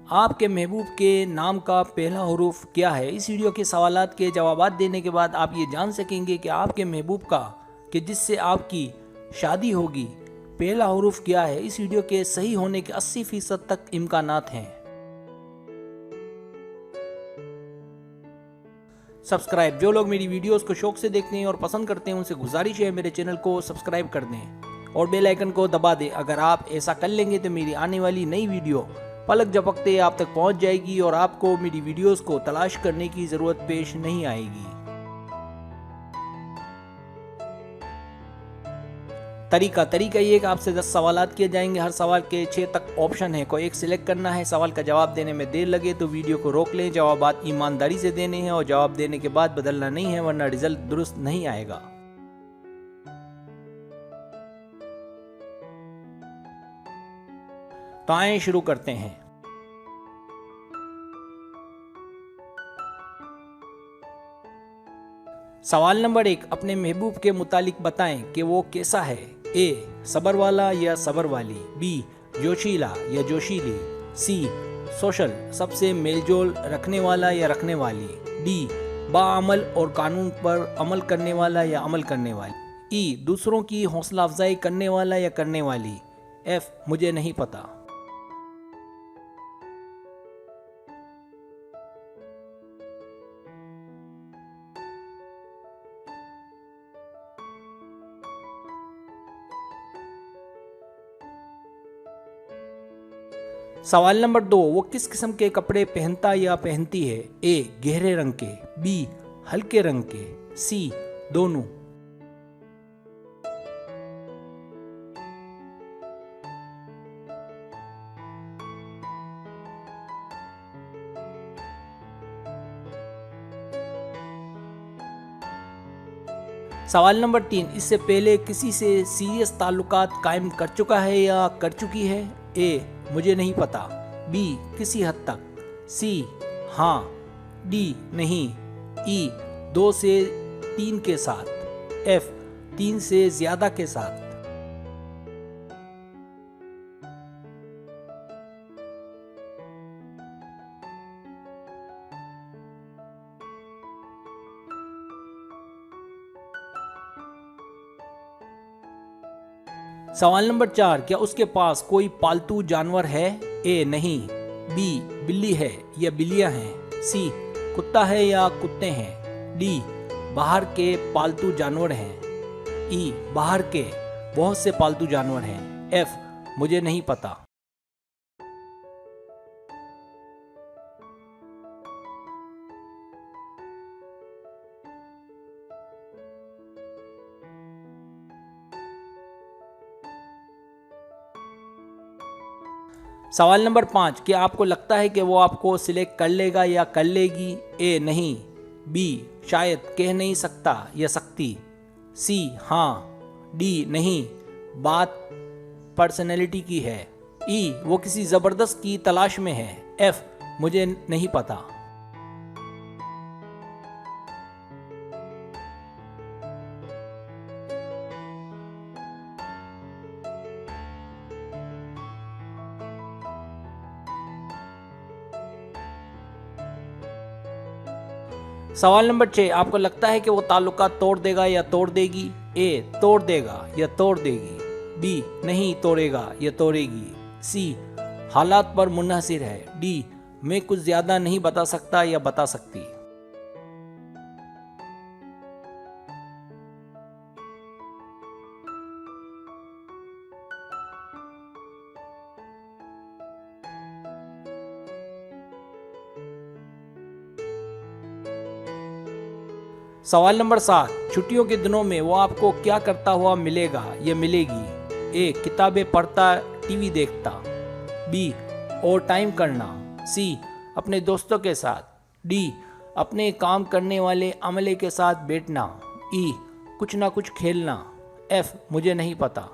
आपके महबूब के नाम का पहला हुरूफ क्या है? इस वीडियो के सवालात के जवाबात देने के बाद आप ये जान सकेंगे कि आपके महबूब का कि जिससे आपकी शादी होगी पहला हुरूफ क्या है। इस वीडियो के सही होने के 80% तक इम्कानात हैं। सब्सक्राइब, जो लोग मेरी वीडियोस को शौक से देखते हैं और पसंद करते हैं उनसे गुजारिश है मेरे चैनल को सब्सक्राइब कर दें और बेल आइकन को दबा दें। अगर आप ऐसा कर लेंगे तो मेरी आने वाली नई वीडियो पलक झपकते आप तक पहुंच जाएगी और आपको मेरी वीडियोस को तलाश करने की ज़रूरत पेश नहीं आएगी। तरीका ये कि आपसे 10 सवालात किए जाएंगे। हर सवाल के 6 तक ऑप्शन है, कोई एक सिलेक्ट करना है। सवाल का जवाब देने में देर लगे तो वीडियो को रोक लें। जवाबात ईमानदारी से देने हैं और जवाब देने के बाद बदलना नहीं है, वरना रिजल्ट दुरुस्त नहीं आएगा। तो आइए शुरू करते हैं। सवाल नंबर 1, अपने महबूब के मुतालिक बताएं कि वो कैसा है। ए, सबर वाला या सबर वाली। बी, जोशीला या जोशीली। सी, सोशल, सबसे मेलजोल रखने वाला या रखने वाली। डी, बाअमल और कानून पर अमल करने वाला या अमल करने वाली। ई, दूसरों की हौसला अफजाई करने वाला या करने वाली। एफ, मुझे नहीं पता। सवाल नंबर 2, वो किस किस्म के कपड़े पहनता या पहनती है। ए, गहरे रंग के। बी, हल्के रंग के। सी, दोनों। सवाल नंबर 3, इससे पहले किसी से सीरियस ताल्लुकात कायम कर चुका है या कर चुकी है। ए, मुझे नहीं पता। बी, किसी हद तक। सी, हाँ। डी, नहीं। ई, 2 से 3 के साथ। एफ, 3 से ज्यादा के साथ। सवाल नंबर 4, क्या उसके पास कोई पालतू जानवर है। ए, नहीं। बी, बिल्ली है या बिल्लियां हैं। सी, कुत्ता है या कुत्ते हैं। डी, बाहर के पालतू जानवर हैं। ई, बाहर के बहुत से पालतू जानवर हैं। एफ, मुझे नहीं पता। सवाल नंबर 5, क्या आपको लगता है कि वो आपको सिलेक्ट कर लेगा या कर लेगी। ए, नहीं। बी, शायद, कह नहीं सकता या सकती। सी, हाँ। डी, नहीं, बात पर्सनैलिटी की है। ई, वो किसी ज़बरदस्त की तलाश में है। एफ, मुझे नहीं पता। सवाल नंबर 6, आपको लगता है कि वो ताल्लुकात तोड़ देगा या तोड़ देगी। ए, तोड़ देगा या तोड़ देगी। बी, नहीं तोड़ेगा या तोड़ेगी। सी, हालात पर मुनहसिर है। डी, मैं कुछ ज़्यादा नहीं बता सकता या बता सकती। सवाल नंबर 7, छुट्टियों के दिनों में वो आपको क्या करता हुआ मिलेगा या मिलेगी। ए, किताबें पढ़ता, टीवी देखता। बी, और टाइम करना। सी, अपने दोस्तों के साथ। डी, अपने काम करने वाले अमले के साथ बैठना। ई, कुछ ना कुछ खेलना। एफ, मुझे नहीं पता।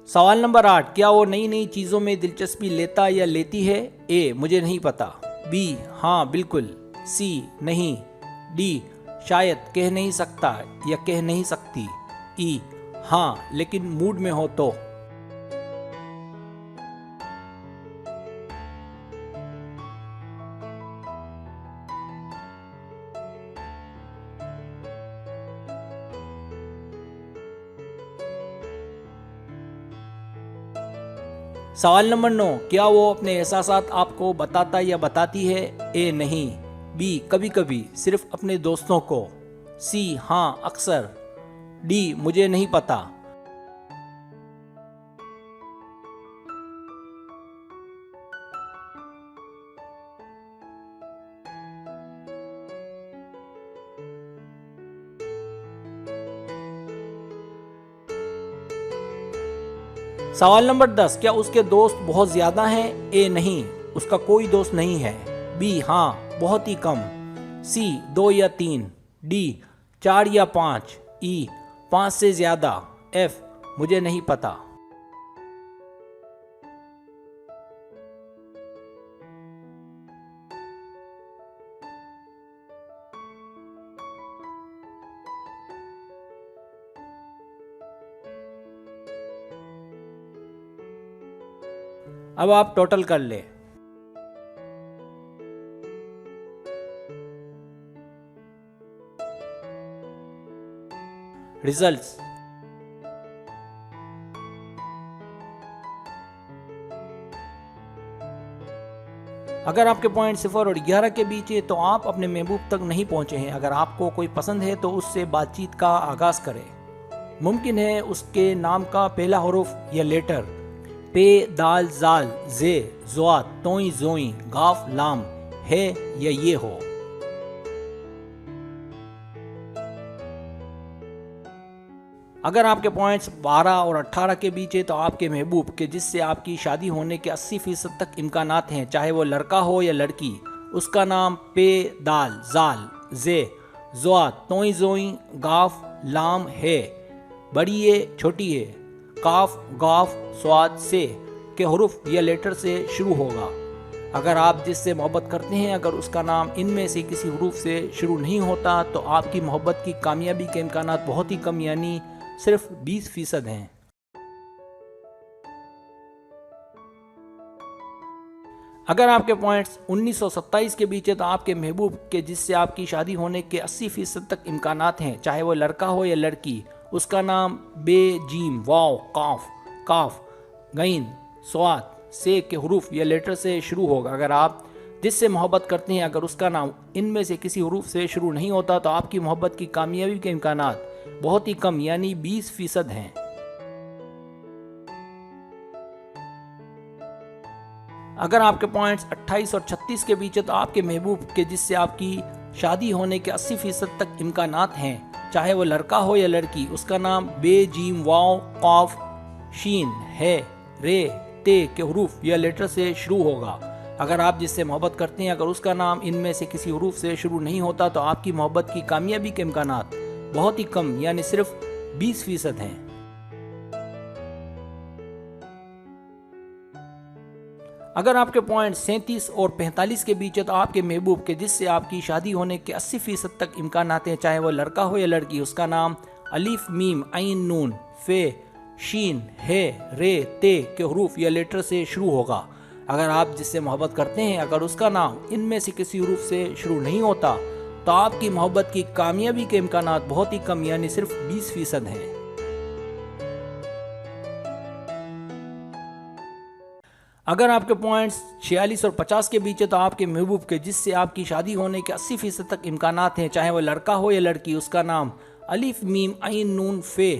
सवाल नंबर 8, क्या वो नई नई चीज़ों में दिलचस्पी लेता या लेती है? ए, मुझे नहीं पता। बी, हाँ बिल्कुल। सी, नहीं। डी, शायद कह नहीं सकता या कह नहीं सकती। ई, हाँ लेकिन मूड में हो तो। सवाल नंबर 9, क्या वो अपने एहसासात आपको बताता या बताती है? ए, नहीं। बी, कभी कभी, सिर्फ अपने दोस्तों को। सी, हाँ अक्सर। डी, मुझे नहीं पता। सवाल नंबर 10, क्या उसके दोस्त बहुत ज्यादा हैं? ए, नहीं, उसका कोई दोस्त नहीं है। बी, हाँ बहुत ही कम। सी, 2 या 3। डी, 4 या 5। ई, 5 से ज्यादा। एफ, मुझे नहीं पता। अब आप टोटल कर ले। रिजल्ट्स। अगर आपके पॉइंट 0 और 11 के बीच है तो आप अपने महबूब तक नहीं पहुंचे हैं। अगर आपको कोई पसंद है तो उससे बातचीत का आगाज करें। मुमकिन है उसके नाम का पहला हरूफ या लेटर पे, दाल, जाल, जे, ज़ुआत, तोई, जोई, गाफ, लाम है या ये हो। अगर आपके पॉइंट्स 12 और 18 के बीच है तो आपके महबूब के जिससे आपकी शादी होने के 80% तक इम्कानात हैं, चाहे वो लड़का हो या लड़की, उसका नाम पे, दाल, जाल, जे, ज़ुआत, तोई, जोई, गाफ, लाम है। बड़ी है, छोटी है, काफ, गाफ, स्वाद, से के हुरूफ या लेटर से शुरू होगा। अगर आप जिससे मोहब्बत करते हैं, अगर उसका नाम इनमें से किसी हुरूफ से शुरू नहीं होता तो आपकी मोहब्बत की कामयाबी के इम्कानात बहुत ही कम, यानी सिर्फ 20% हैं। अगर आपके पॉइंट्स 19 और 27 के बीच है तो आपके महबूब के जिससे आपकी शादी होने के 80% तक इम्कानात हैं, चाहे वो लड़का हो या लड़की, उसका नाम बे, जीम, वाव, काफ, काफ, गईन, स्वाद, से के हुरूफ या लेटर से शुरू होगा। अगर आप जिससे मोहब्बत करते हैं, अगर उसका नाम इनमें से किसी हुरूफ से शुरू नहीं होता तो आपकी मोहब्बत की कामयाबी के इम्कानात बहुत ही कम, यानी 20% हैं। अगर आपके पॉइंट्स 28 और 36 के बीच है तो आपके महबूब के जिससे आपकी शादी होने के 80% तक इम्कानात हैं, चाहे वो लड़का हो या लड़की, उसका नाम बे, जीम, वाव, काफ, शीन, है, रे, ते के हुरूफ या लेटर से शुरू होगा। अगर आप जिससे मोहब्बत करते हैं, अगर उसका नाम इनमें से किसी हुरूफ से शुरू नहीं होता तो आपकी मोहब्बत की कामयाबी के इम्कानात बहुत ही कम, यानी सिर्फ 20% हैं। अगर आपके पॉइंट 37 और 45 के बीच है तो आपके महबूब के जिससे आपकी शादी होने के 80% तक इम्कान आते हैं, चाहे वो लड़का हो या लड़की, उसका नाम अलीफ, मीम, आइन, नून, फे, शीन, है, रे, ते के हुरूफ या लेटर से शुरू होगा। अगर आप जिससे मोहब्बत करते हैं, अगर उसका नाम इनमें से किसी हुरूफ से शुरू नहीं होता तो आपकी मोहब्बत की कामयाबी के इम्कानात बहुत ही कम, यानी सिर्फ 20% हैं। अगर आपके पॉइंट्स 46 और 50 के बीच है तो आपके महबूब के जिससे आपकी शादी होने के 80% तक इम्कानात हैं, चाहे वो लड़का हो या लड़की, उसका नाम अलीफ, मीम, आइन, नून, फे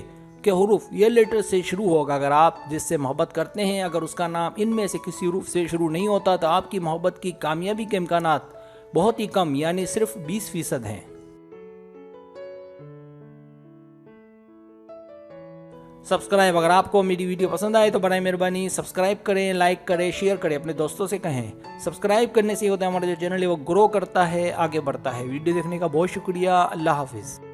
के हुरूफ या लेटर से शुरू होगा। अगर आप जिससे मोहब्बत करते हैं, अगर उसका नाम इनमें से किसी हुरूफ से शुरू नहीं होता तो आपकी मोहब्बत की कामयाबी के इम्कानात बहुत ही कम, यानी सिर्फ 20% हैं। सब्सक्राइब, अगर आपको मेरी वीडियो पसंद आए तो बड़ी मेहरबानी सब्सक्राइब करें, लाइक करें, शेयर करें, अपने दोस्तों से कहें। सब्सक्राइब करने से होता है हमारा जो चैनल है वो ग्रो करता है, आगे बढ़ता है। वीडियो देखने का बहुत शुक्रिया। अल्लाह हाफिज़।